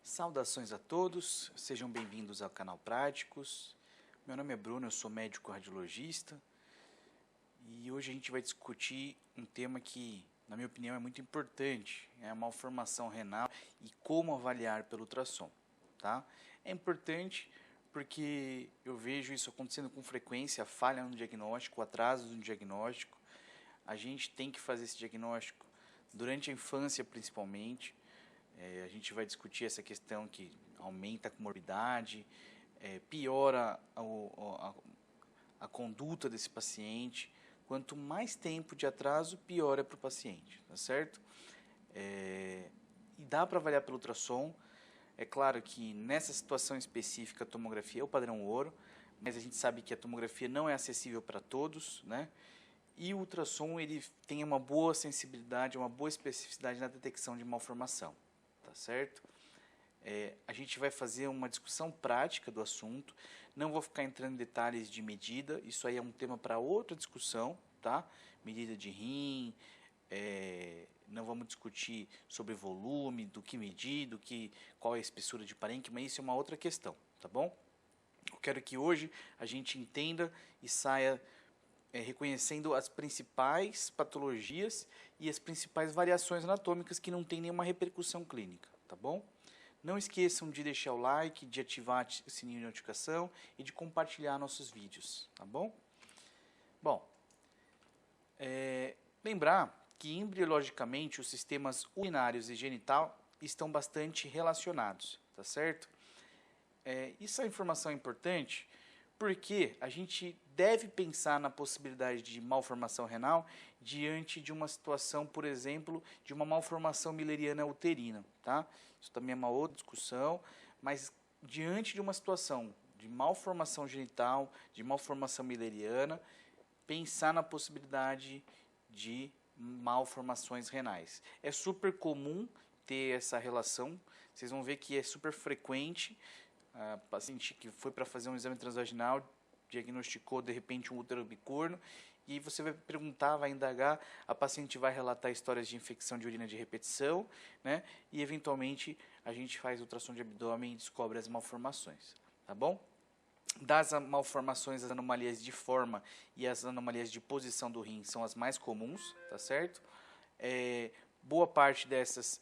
Saudações a todos, sejam bem-vindos ao canal Práticos. Meu nome é Bruno, eu sou médico radiologista e hoje a gente vai discutir um tema que, na minha opinião, é muito importante, é a malformação renal e como avaliar pelo ultrassom, tá? É importante porque eu vejo isso acontecendo com frequência, a falha no diagnóstico, o atraso no diagnóstico. A gente tem que fazer esse diagnóstico durante a infância, principalmente. A gente vai discutir essa questão que aumenta a comorbidade, piora a conduta desse paciente. Quanto mais tempo de atraso, pior é para o paciente, tá certo? E dá para avaliar pelo ultrassom. É claro que nessa situação específica a tomografia é o padrão ouro, mas a gente sabe que a tomografia não é acessível para todos, né? E o ultrassom ele tem uma boa sensibilidade, uma boa especificidade na detecção de malformação. Tá certo? A gente vai fazer uma discussão prática do assunto, não vou ficar entrando em detalhes de medida, isso aí é um tema para outra discussão, tá? Medida de rim, não vamos discutir sobre volume, do que medir, qual é a espessura de parênquima, isso é uma outra questão, tá bom? Eu quero que hoje a gente entenda e saia reconhecendo as principais patologias e as principais variações anatômicas que não têm nenhuma repercussão clínica, tá bom? Não esqueçam de deixar o like, de ativar o sininho de notificação e de compartilhar nossos vídeos, tá bom? Bom, lembrar que embriologicamente os sistemas urinários e genital estão bastante relacionados, tá certo? Isso é informação importante porque a gente deve pensar na possibilidade de malformação renal diante de uma situação, por exemplo, de uma malformação mülleriana uterina, tá? Isso também é uma outra discussão, mas diante de uma situação de malformação genital, de malformação mülleriana, pensar na possibilidade de malformações renais. É super comum ter essa relação, vocês vão ver que é super frequente. A paciente que foi para fazer um exame transvaginal diagnosticou de repente um útero bicorno e você vai perguntar, vai indagar, a paciente vai relatar histórias de infecção de urina de repetição, né? E eventualmente a gente faz ultrassom de abdômen e descobre as malformações, tá bom? Das malformações, as anomalias de forma e as anomalias de posição do rim são as mais comuns, tá certo? Boa parte dessas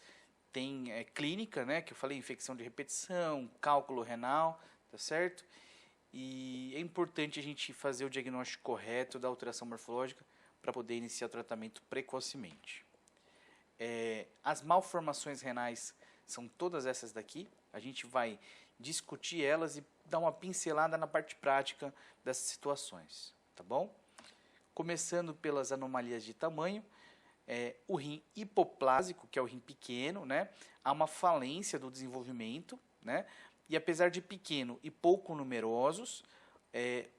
tem clínica, né, que eu falei, infecção de repetição, cálculo renal, tá certo? E é importante a gente fazer o diagnóstico correto da alteração morfológica para poder iniciar o tratamento precocemente. As malformações renais são todas essas daqui, a gente vai discutir elas e dar uma pincelada na parte prática dessas situações, tá bom? Começando pelas anomalias de tamanho, o rim hipoplásico, que é o rim pequeno, né? Há uma falência do desenvolvimento, né? E apesar de pequeno e pouco numerosos,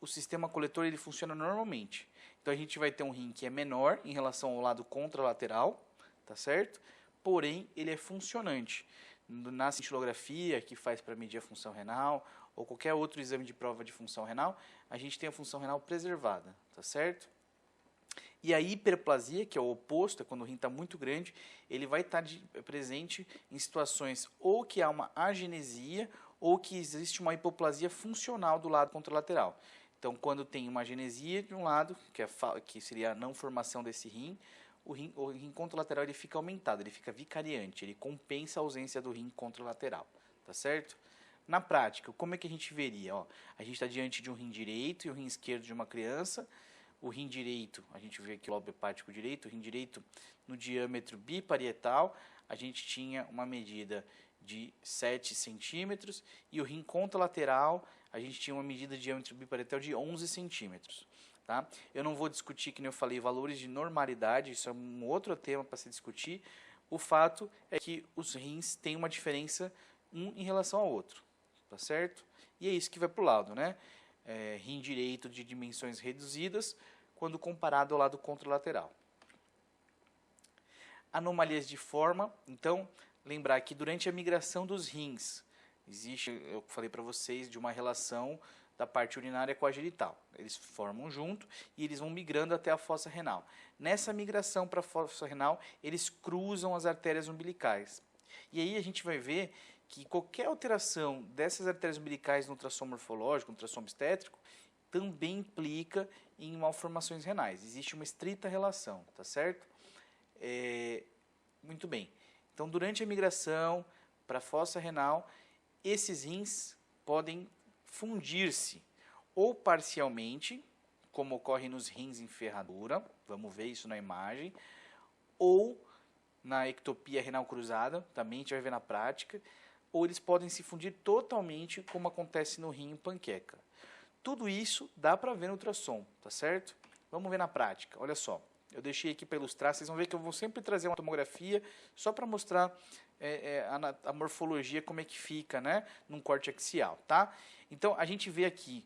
o sistema coletor ele funciona normalmente. Então a gente vai ter um rim que é menor em relação ao lado contralateral, tá certo? Porém, ele é funcionante. Na cintilografia, que faz para medir a função renal, ou qualquer outro exame de prova de função renal, a gente tem a função renal preservada, tá certo? E a hiperplasia, que é o oposto, é quando o rim está muito grande, ele vai estar presente em situações ou que há uma agenesia ou que existe uma hipoplasia funcional do lado contralateral. Então, quando tem uma agenesia de um lado, que seria a não formação desse rim, o rim contralateral ele fica aumentado, ele fica vicariante, ele compensa a ausência do rim contralateral, tá certo? Na prática, como é que a gente veria? A gente está diante de um rim direito e o rim esquerdo de uma criança. O rim direito, a gente vê aqui o lobo hepático direito, o rim direito no diâmetro biparietal, a gente tinha uma medida de 7 centímetros e o rim contralateral, a gente tinha uma medida de diâmetro biparietal de 11 centímetros. Tá? Eu não vou discutir, como eu falei, valores de normalidade, isso é um outro tema para se discutir. O fato é que os rins têm uma diferença um em relação ao outro, tá certo? E é isso que vai para o lado, né? Rim direito de dimensões reduzidas quando comparado ao lado contralateral. Anomalias de forma, então, lembrar que durante a migração dos rins, existe, eu falei para vocês, de uma relação da parte urinária com a genital. Eles formam junto e eles vão migrando até a fossa renal. Nessa migração para a fossa renal, eles cruzam as artérias umbilicais. E aí a gente vai ver que qualquer alteração dessas artérias umbilicais no ultrassom morfológico, no ultrassom obstétrico, também implica em malformações renais. Existe uma estrita relação, tá certo? Muito bem. Então, durante a migração para a fossa renal, esses rins podem fundir-se ou parcialmente, como ocorre nos rins em ferradura, vamos ver isso na imagem, ou na ectopia renal cruzada, também a gente vai ver na prática, ou eles podem se fundir totalmente, como acontece no rim em panqueca. Tudo isso dá para ver no ultrassom, tá certo? Vamos ver na prática. Olha só, eu deixei aqui para ilustrar, vocês vão ver que eu vou sempre trazer uma tomografia só para mostrar a morfologia, como é que fica, né, num corte axial, tá? Então, a gente vê aqui,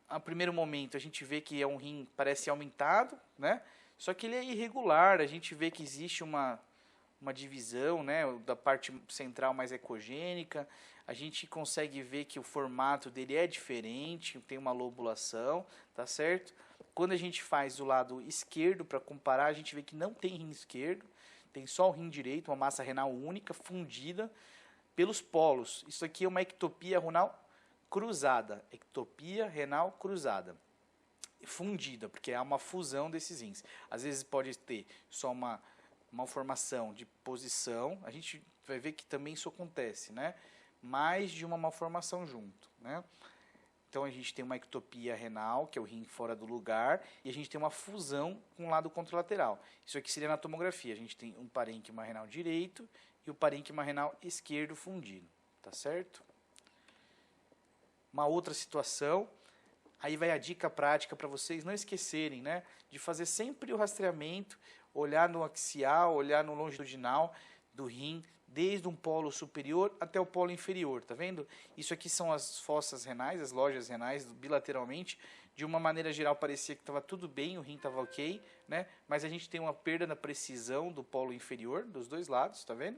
a primeiro momento, a gente vê que é um rim, parece aumentado, né? Só que ele é irregular, a gente vê que existe uma divisão, né, da parte central mais ecogênica, a gente consegue ver que o formato dele é diferente, tem uma lobulação, tá certo? Quando a gente faz o lado esquerdo para comparar, a gente vê que não tem rim esquerdo, tem só o rim direito, uma massa renal única, fundida pelos polos. Isso aqui é uma ectopia renal cruzada, ectopia renal cruzada, fundida, porque há uma fusão desses rins. Às vezes pode ter só uma malformação de posição, a gente vai ver que também isso acontece, né? Mais de uma malformação junto, né? Então a gente tem uma ectopia renal, que é o rim fora do lugar, e a gente tem uma fusão com o lado contralateral. Isso aqui seria na tomografia. A gente tem um parênquima renal direito e o parênquima renal esquerdo fundido, tá certo? Uma outra situação, aí vai a dica prática para vocês não esquecerem, né, de fazer sempre o rastreamento, olhar no axial, olhar no longitudinal do rim, desde um polo superior até o polo inferior, tá vendo? Isso aqui são as fossas renais, as lojas renais, bilateralmente. De uma maneira geral parecia que estava tudo bem, o rim estava ok, né? Mas a gente tem uma perda na precisão do polo inferior, dos dois lados, tá vendo?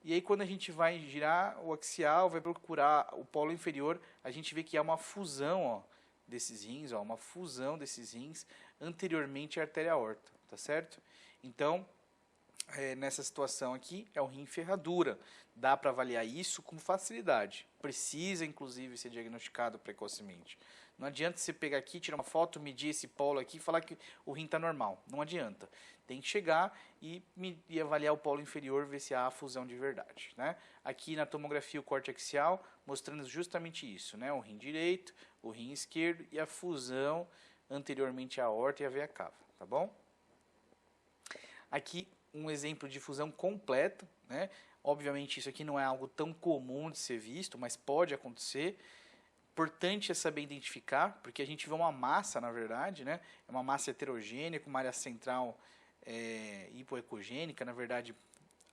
E aí quando a gente vai girar o axial, vai procurar o polo inferior, a gente vê que há uma fusão, ó, desses rins, ó, uma fusão desses rins anteriormente à artéria aorta, tá certo? Então, nessa situação aqui, é o rim ferradura. Dá para avaliar isso com facilidade. Precisa, inclusive, ser diagnosticado precocemente. Não adianta você pegar aqui, tirar uma foto, medir esse polo aqui e falar que o rim está normal. Não adianta. Tem que chegar e avaliar o polo inferior, ver se há fusão de verdade, né? Aqui na tomografia, o corte axial, mostrando justamente isso, né? O rim direito, o rim esquerdo e a fusão anteriormente à aorta e à veia cava, tá bom? Aqui um exemplo de fusão completa, né? Obviamente isso aqui não é algo tão comum de ser visto, mas pode acontecer. Importante é saber identificar, porque a gente vê uma massa, na verdade, né? É uma massa heterogênea com uma área central hipoecogênica, na verdade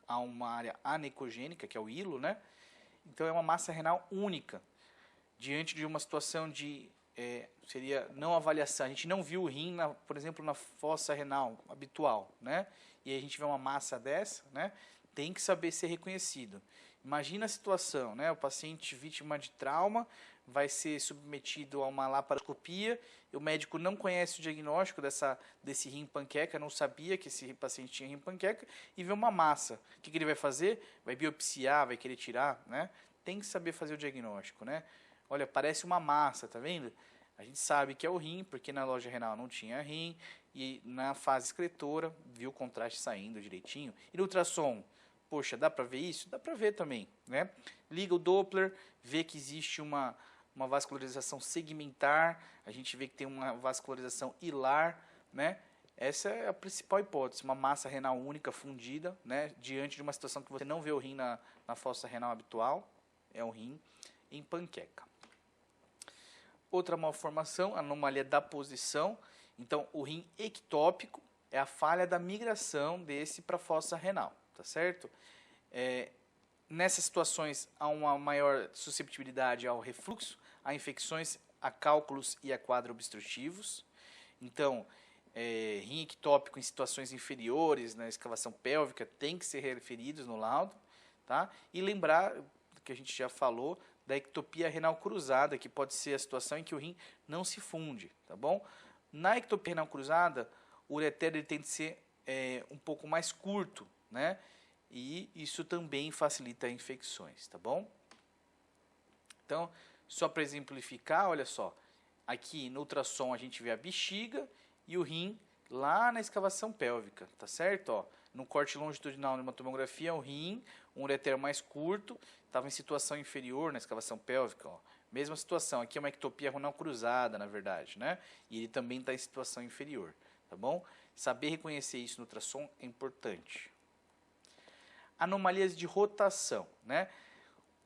há uma área anecogênica, que é o hilo, né? Então é uma massa renal única, diante de uma situação de seria não avaliação. A gente não viu o rim, por exemplo, na fossa renal habitual, né? E a gente vê uma massa dessa, né? Tem que saber ser reconhecido. Imagina a situação, né? O paciente vítima de trauma vai ser submetido a uma laparoscopia, e o médico não conhece o diagnóstico desse rim panqueca, não sabia que esse paciente tinha rim panqueca, e vê uma massa. O que ele vai fazer? Vai biopsiar, vai querer tirar, né? Tem que saber fazer o diagnóstico, né? Olha, parece uma massa, tá vendo? A gente sabe que é o rim, porque na loja renal não tinha rim, e na fase excretora viu o contraste saindo direitinho. E no ultrassom, poxa, dá para ver isso? Dá para ver também, né? Liga o Doppler, vê que existe uma vascularização segmentar, a gente vê que tem uma vascularização hilar, né? Essa é a principal hipótese, uma massa renal única fundida, né? Diante de uma situação que você não vê o rim na fossa renal habitual, é um rim em panqueca. Outra malformação, anomalia da posição. Então, o rim ectópico é a falha da migração desse para a fossa renal, tá certo? Nessas situações, há uma maior susceptibilidade ao refluxo, a infecções, a cálculos e a quadro obstrutivos. Então, rim ectópico em situações inferiores, na escavação pélvica, tem que ser referidos no laudo, tá? E lembrar, que a gente já falou, da ectopia renal cruzada, que pode ser a situação em que o rim não se funde, tá bom? Na ectopia renal cruzada, o ureter ele tem que ser um pouco mais curto, né? e isso também facilita infecções, tá bom? Então, só para exemplificar, olha só, aqui no ultrassom a gente vê a bexiga e o rim lá na escavação pélvica, tá certo? Ó, no corte longitudinal numa tomografia, o rim, um ureter mais curto, estava em situação inferior na escavação pélvica, ó. Mesma situação, aqui é uma ectopia renal cruzada, na verdade, né? E ele também está em situação inferior, tá bom? Saber reconhecer isso no ultrassom é importante. Anomalias de rotação, né?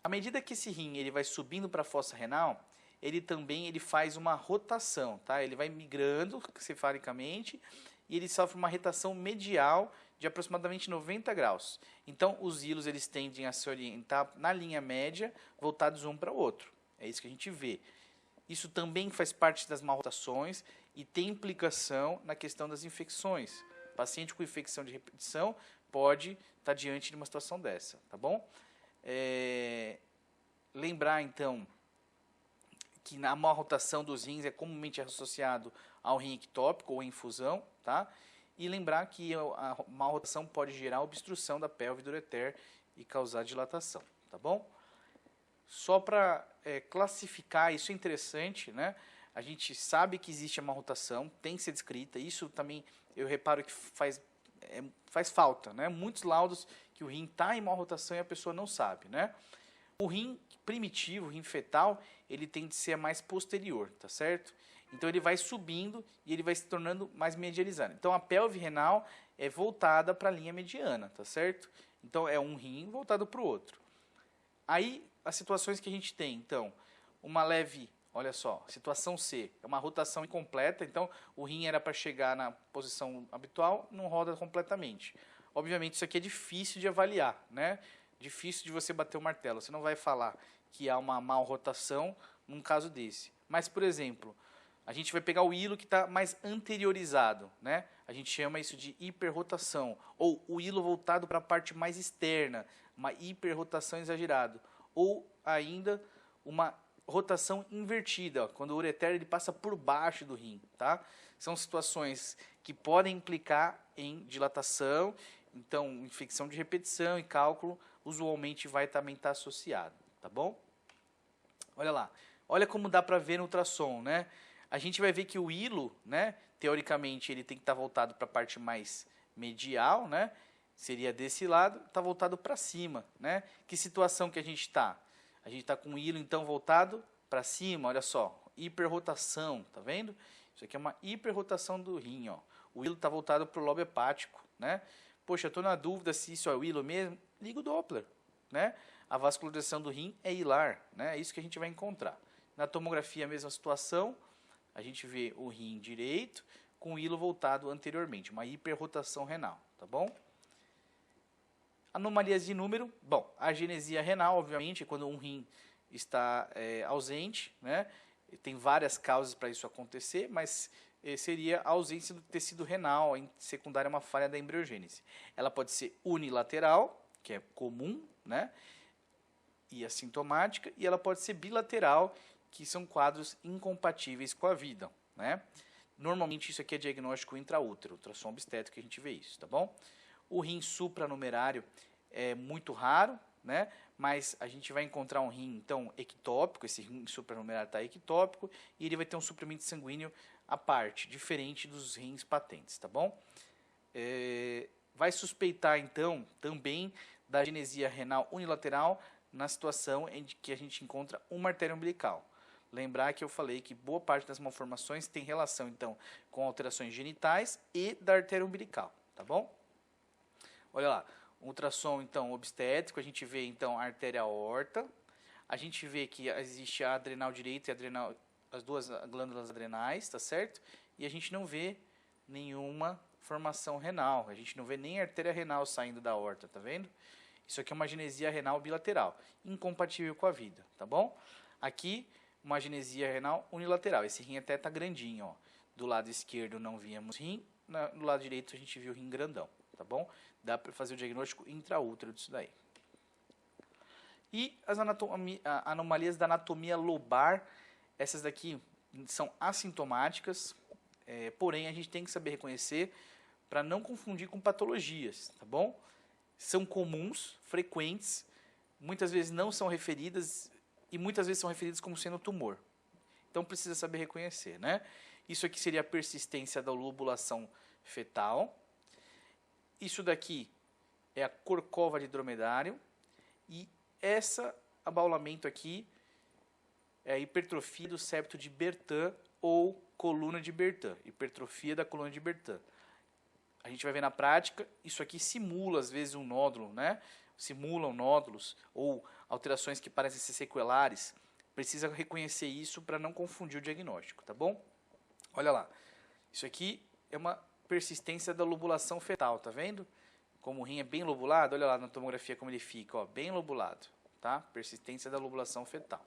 À medida que esse rim ele vai subindo para a fossa renal, ele também faz uma rotação, tá? Ele vai migrando cefallicamente e ele sofre uma rotação medial de aproximadamente 90 graus. Então, os hilos eles tendem a se orientar na linha média, voltados um para o outro. É isso que a gente vê. Isso também faz parte das malrotações e tem implicação na questão das infecções. O paciente com infecção de repetição pode estar diante de uma situação dessa, tá bom? Lembrar, então, que na má rotação dos rins é comumente associado ao rim ectópico ou infusão, tá? E lembrar que a má rotação pode gerar obstrução da pelve do ureter e causar dilatação, tá bom? Só para classificar, isso é interessante, né? A gente sabe que existe a má rotação, tem que ser descrita, isso também eu reparo que faz falta, né? Muitos laudos que o rim está em má rotação e a pessoa não sabe, né? O rim primitivo, o rim fetal, ele tende a ser mais posterior, tá certo? Então ele vai subindo e ele vai se tornando mais medializado. Então a pelve renal é voltada para a linha mediana, tá certo? Então é um rim voltado para o outro. Aí as situações que a gente tem, então, uma leve, olha só, situação C, é uma rotação incompleta, então o rim era para chegar na posição habitual, não roda completamente. Obviamente isso aqui é difícil de avaliar, né? Difícil de você bater o martelo. Você não vai falar que há uma mal rotação num caso desse. Mas, por exemplo, a gente vai pegar o hilo que está mais anteriorizado, né? A gente chama isso de hiperrotação. Ou o hilo voltado para a parte mais externa, uma hiperrotação exagerada. Ou ainda uma rotação invertida, ó, quando o ureter ele passa por baixo do rim, tá? São situações que podem implicar em dilatação, então infecção de repetição e cálculo usualmente vai também estar associado, tá bom? Olha lá, olha como dá para ver no ultrassom, né? A gente vai ver que o hilo, né, teoricamente ele tem que estar voltado para a parte mais medial, né? Seria desse lado, está voltado para cima, né? Que situação que a gente está? A gente está com o hilo então voltado para cima, olha só, hiperrotação, tá vendo? Isso aqui é uma hiperrotação do rim, ó. O hilo está voltado para o lobo hepático, né? Poxa, eu estou na dúvida se isso é o hilo mesmo. Liga o Doppler, né? A vascularização do rim é hilar, né? É isso que a gente vai encontrar. Na tomografia, a mesma situação. A gente vê o rim direito com o hilo voltado anteriormente, uma hiperrotação renal, tá bom? Anomalias de número, bom, a agenesia renal, obviamente, é quando um rim está ausente, né? Tem várias causas para isso acontecer, mas seria a ausência do tecido renal, em secundária uma falha da embriogênese. Ela pode ser unilateral, que é comum, né? E assintomática, e ela pode ser bilateral, que são quadros incompatíveis com a vida, né? Normalmente isso aqui é diagnóstico intraútero, ultrassom obstétrico que a gente vê isso, tá bom? O rim supranumerário é muito raro, né? Mas a gente vai encontrar um rim, então, ectópico, esse rim supranumerário está ectópico, e ele vai ter um suprimento sanguíneo à parte, diferente dos rins patentes, tá bom? Vai suspeitar, então, também da agenesia renal unilateral na situação em que a gente encontra uma artéria umbilical. Lembrar que eu falei que boa parte das malformações tem relação, então, com alterações genitais e da artéria umbilical, tá bom? Olha lá, ultrassom, então, obstétrico, a gente vê, então, a artéria aorta, a gente vê que existe a adrenal direita e as duas glândulas adrenais, tá certo? E a gente não vê nenhuma formação renal, a gente não vê nem artéria renal saindo da aorta, tá vendo? Isso aqui é uma agenesia renal bilateral, incompatível com a vida, tá bom? Aqui, uma agenesia renal unilateral, esse rim até tá grandinho, ó. Do lado esquerdo não víamos rim, do lado direito a gente viu o rim grandão, tá bom? Dá para fazer o diagnóstico intraútero disso daí. E as anomalias da anatomia lobar, essas daqui são assintomáticas, porém a gente tem que saber reconhecer para não confundir com patologias, tá bom? são comuns, frequentes, muitas vezes não são referidas e muitas vezes são referidas como sendo tumor. Então precisa saber reconhecer, né? Isso aqui seria a persistência da lobulação fetal. Isso daqui é a corcova de dromedário. E esse abaulamento aqui é a hipertrofia do septo de Bertin ou coluna de Bertin. Hipertrofia da coluna de Bertin. A gente vai ver na prática, isso aqui simula às vezes um nódulo, né? Simulam nódulos ou alterações que parecem ser sequelares. Precisa reconhecer isso para não confundir o diagnóstico, tá bom? Olha lá, isso aqui é uma persistência da lobulação fetal, tá vendo? Como o rim é bem lobulado, olha lá na tomografia como ele fica, ó, bem lobulado, tá? Persistência da lobulação fetal.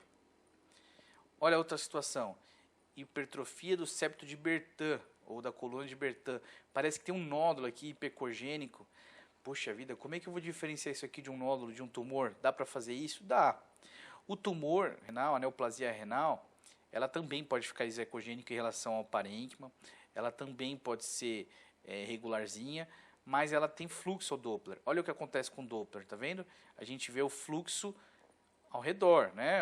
Olha outra situação, hipertrofia do septo de Bertin, ou da coluna de Bertin. Parece que tem um nódulo aqui hipercogênico. Poxa vida, como é que eu vou diferenciar isso aqui de um nódulo, de um tumor? Dá para fazer isso? Dá. O tumor renal, a neoplasia renal, ela também pode ficar execogênica em relação ao parênquima, ela também pode ser regularzinha, mas ela tem fluxo ao Doppler. Olha o que acontece com o Doppler, tá vendo? A gente vê o fluxo ao redor, né?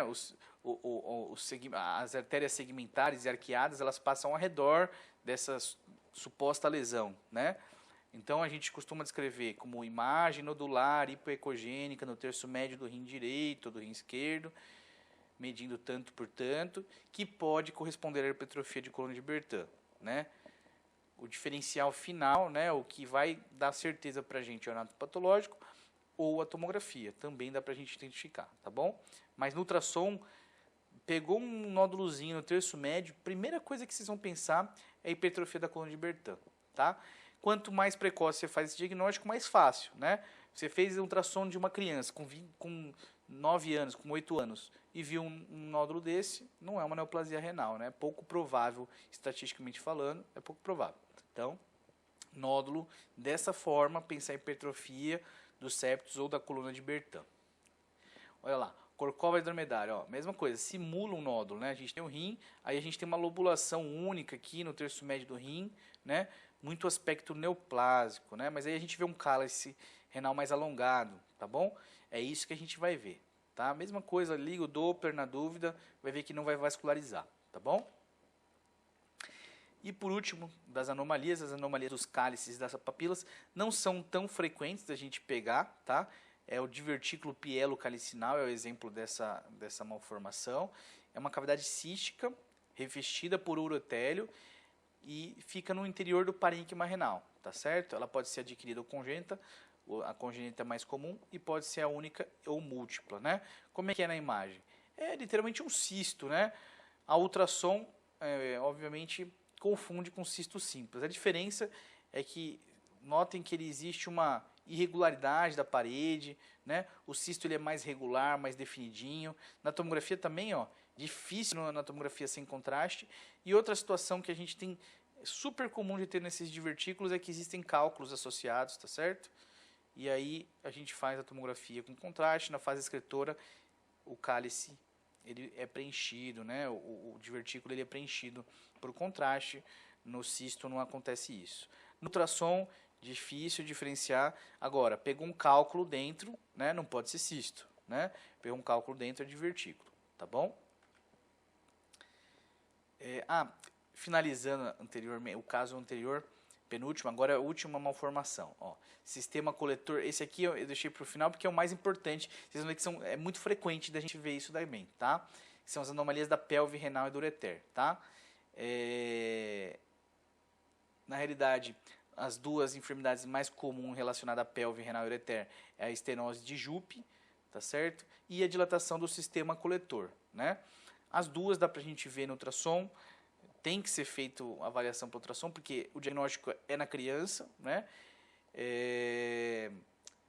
As artérias segmentares e arqueadas, elas passam ao redor dessa suposta lesão, né? Então a gente costuma descrever como imagem nodular hipoecogênica no terço médio do rim direito ou do rim esquerdo, medindo tanto por tanto, que pode corresponder à hipertrofia de coluna de Bertin, né? O diferencial final, né, o que vai dar certeza para a gente é o anatopatológico ou a tomografia, também dá para a gente identificar, tá bom? Mas no ultrassom, pegou um nódulozinho no terço médio, primeira coisa que vocês vão pensar é a hipertrofia da coluna de Bertin, tá? Quanto mais precoce você faz esse diagnóstico, mais fácil, né? Você fez um ultrassom de uma criança com 9 anos, com 8 anos, e viu um nódulo desse, não é uma neoplasia renal, né? Pouco provável, estatisticamente falando, é pouco provável. Então, nódulo, dessa forma, pensar em hipertrofia dos septos ou da coluna de Bertin. Olha lá, corcova de dromedário, ó, mesma coisa, simula um nódulo, né? A gente tem o rim, aí a gente tem uma lobulação única aqui no terço médio do rim, né? Muito aspecto neoplásico, né? Mas aí a gente vê um cálice renal mais alongado, tá bom? É isso que a gente vai ver, tá? Mesma coisa, liga o Doppler na dúvida, vai ver que não vai vascularizar, tá bom? E por último, das anomalias, as anomalias dos cálices e das papilas não são tão frequentes da gente pegar, tá? É o divertículo pielocalicinal, é o exemplo dessa malformação. É uma cavidade cística, revestida por urotélio e fica no interior do parênquima renal, tá certo? Ela pode ser adquirida ou congênita, a congênita é mais comum e pode ser a única ou múltipla, né? Como é que é na imagem? É literalmente um cisto, né? A ultrassom, obviamente, confunde com cisto simples. A diferença é que, notem que ele existe uma irregularidade da parede, né? O cisto ele é mais regular, mais definidinho. Na tomografia também, ó, difícil na tomografia sem contraste. E outra situação que a gente tem super comum de ter nesses divertículos é que existem cálculos associados, tá certo? E aí a gente faz a tomografia com contraste. Na fase excretora, o cálice ele é preenchido, né? O divertículo ele é preenchido por contraste. No cisto não acontece isso. No ultrassom, difícil diferenciar. Agora, pegou um cálculo dentro, né? Não pode ser cisto, né? Pegou um cálculo dentro é divertículo, tá bom? Finalizando o caso anterior, penúltimo, agora a última malformação. Ó, sistema coletor, esse aqui eu deixei para o final porque é o mais importante. Vocês vão ver que é muito frequente da gente ver isso também, tá? São as anomalias da pelve renal e do ureter, tá? Na realidade, as duas enfermidades mais comuns relacionadas à pelve renal e ureter é a estenose de Jupe, tá certo? E a dilatação do sistema coletor, né? As duas dá para a gente ver no ultrassom. Tem que ser feito a avaliação para ultrassom, porque o diagnóstico é na criança, né?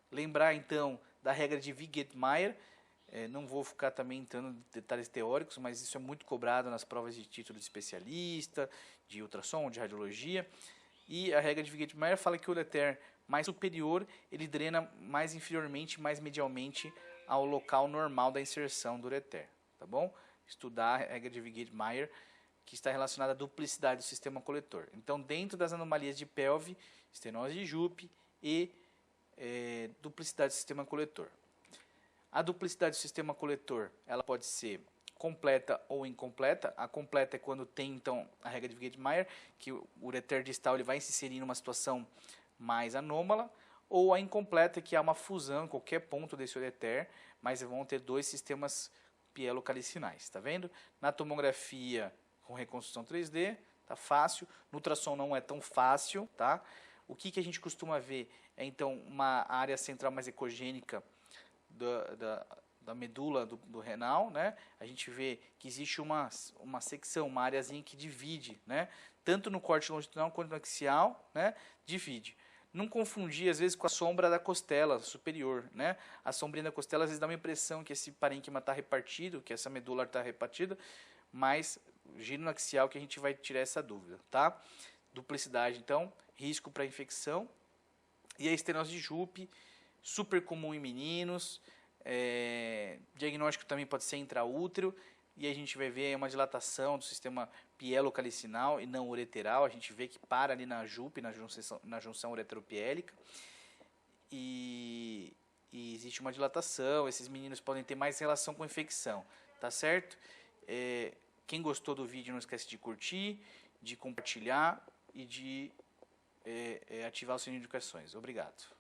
Lembrar, então, da regra de Wiegand-Mayer. Não vou ficar também entrando em detalhes teóricos, mas isso é muito cobrado nas provas de título de especialista, de ultrassom, de radiologia. E a regra de Wiegand-Mayer fala que o ureter mais superior, ele drena mais inferiormente, mais medialmente ao local normal da inserção do ureter, tá bom? Estudar a regra de Wiegand-Mayer, que está relacionada à duplicidade do sistema coletor. Então, dentro das anomalias de pelve, estenose de Jupe e duplicidade do sistema coletor. A duplicidade do sistema coletor, ela pode ser completa ou incompleta. A completa é quando tem, então, a regra de Wegener, que o ureter distal ele vai se inserir numa situação mais anômala, ou a incompleta, que há uma fusão em qualquer ponto desse ureter, mas vão ter dois sistemas pielocalicinais, tá vendo? Na tomografia com reconstrução 3D, tá fácil. No ultrassom não é tão fácil, tá? O que a gente costuma ver é, então, uma área central mais ecogênica da medula do renal, né? A gente vê que existe uma secção, uma areazinha que divide, né? Tanto no corte longitudinal quanto no axial, né? Divide. Não confundir, às vezes, com a sombra da costela superior, né? A sombrinha da costela, às vezes, dá uma impressão que esse parênquima está repartido, que essa medula está repartida, mas giro no axial que a gente vai tirar essa dúvida, tá? Duplicidade, então, risco para infecção. E a estenose de Jupe, super comum em meninos, diagnóstico também pode ser intraútero, e a gente vai ver uma dilatação do sistema pielocalicinal e não ureteral. A gente vê que para ali na Jupe, na junção ureteropiélica, e existe uma dilatação. Esses meninos podem ter mais relação com infecção, tá certo? Quem gostou do vídeo, não esquece de curtir, de compartilhar e de ativar o sininho de notificações. Obrigado.